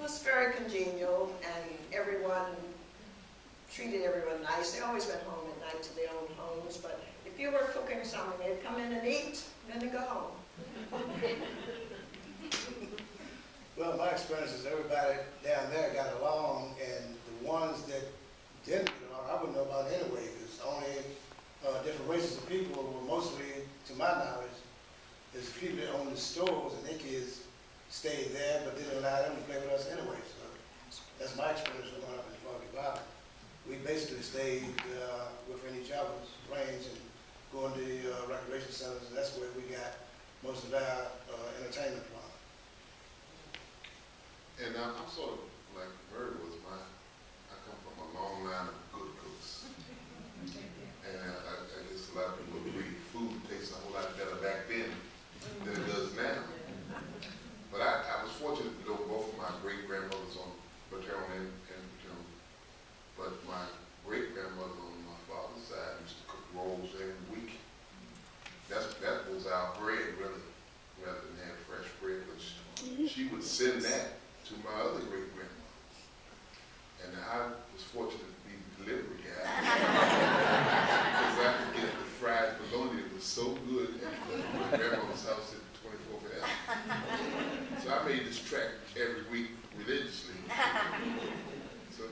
was very congenial, and everyone treated everyone nice. They always went home at night to their own homes, but if you were cooking something, they'd come in and eat, then they'd go home. Well, my experience is everybody down there got along, and the ones that didn't get along, I wouldn't know about anyway, because only different races of people were mostly, to my knowledge, is people that own the stores, and their kids stayed there, but didn't allow them to play with us anyway. So that's my experience growing up in Foggy Bottom. We basically stayed within each other's range and going to recreation centers, and that's where we got most of our entertainment from. And I'm sort of like Murray was I come from a long line of good cooks. And I guess a lot of people agree food tastes a whole lot better back then than it does now. But I was fortunate to know both of my great-grandmothers on maternal and paternal. But my great-grandmother on my father's side used to cook rolls every week. That was our bread, really, rather than have fresh bread. But she would send that to my other great-grandmother. And I was fortunate to be the delivery guy. Because I could get the fried bologna that was so good at my grandmother's house at 24th Avenue. So I made this track every week religiously. So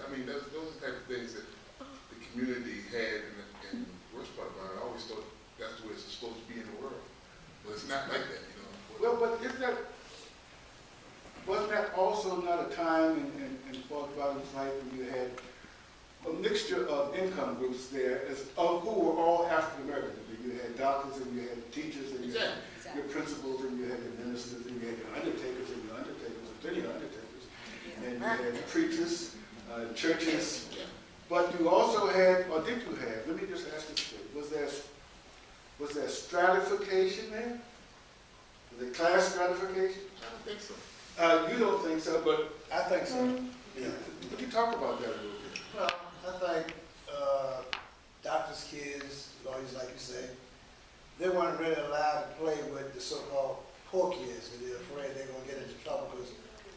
I mean, those are the type of things that the community had, and the worst part about it, I always thought that's the way it's supposed to be in the world. But it's not like that, you know. Well, but wasn't that also not a time in Foggy Bottom's life when you had a mixture of income groups there, who were all African American? You had doctors, and you had teachers, and you had your principals, and you had your ministers, and you had your undertakers, and your undertakers, and then your undertakers, and you had preachers, churches. But you also had, or did you have? Let me just ask this straight: was there stratification there? Was there class stratification? I don't think so. You don't think so, but I think so. Yeah. Let me talk about that a little bit. Well, I think doctors' kids, lawyers like you say, they weren't really allowed to play with the so-called poor kids because they're afraid they're going to get into trouble because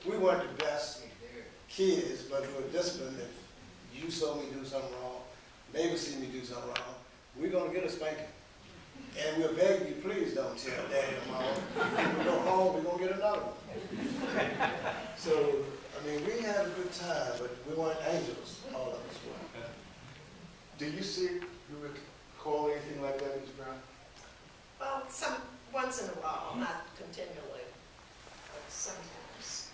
we weren't the best kids, but we were disciplined. If you saw me do something wrong, neighbors see me do something wrong, we're going to get a spanking. And we're begging you, please don't tell Daddy or Mom. When we go home, we're going to get another one. So, I mean, we had a good time, but we weren't angels, all of us were. Do you recall anything like that, Ms. Brown? Well, once in a while, not continually, but sometimes.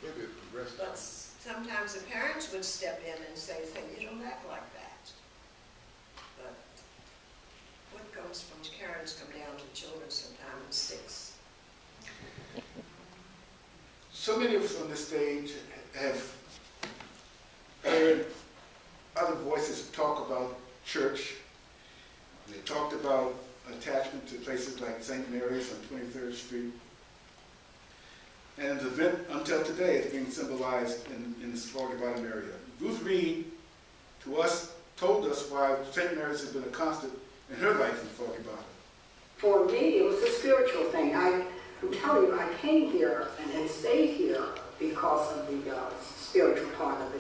Maybe it progressed. But sometimes the parents would step in and say, you don't act like that. But what comes from parents come down to children sometimes and sticks. So many of us on this stage have heard other voices talk about church. They talked about attachment to places like St. Mary's on 23rd Street. And the event until today is being symbolized in this Foggy Bottom area. Ruth Reed, to us, told us why St. Mary's has been a constant in her life in Foggy Bottom. For me, it was a spiritual thing. I'm telling you, I came here and had stayed here because of the spiritual part of it.